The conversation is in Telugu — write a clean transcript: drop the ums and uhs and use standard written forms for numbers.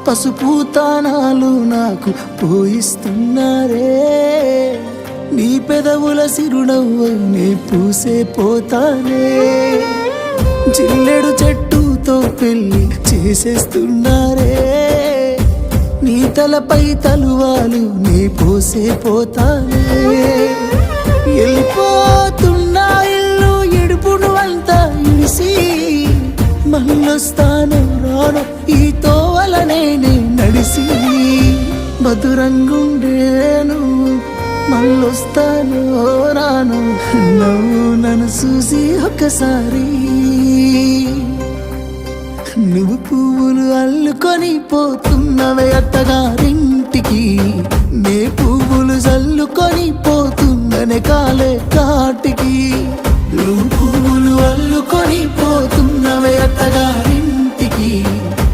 పసుపు తానాలు నాకు పోయిస్తున్నారే నీ పెదవుల సిరునవ్వు నే పూసే పోతానే జిల్లెడు చెట్టుతో పెళ్లి చేసేస్తున్నారే నీ తలపై తలువాలు నీ పోసే పోతానే వెళ్ళిపోతున్నా ఇల్లు ఎడుపును అంతా ఇడిసి మళ్ళొస్తాను రాను ఈ తోవలనే నడిసి మధురంగుండేను మళ్ళొస్తాను రాను నవ్వు నన్ను చూసి ఒక్కసారి నువ్వు పువ్వులు అల్లుకొని పోతున్నవే అత్తగారింటికి నే పువ్వులు జల్లుకొని పోతున్ననే కాలే కాటికి నువ్వు పువ్వులు అల్లుకొని పోతున్నవే అత్తగారి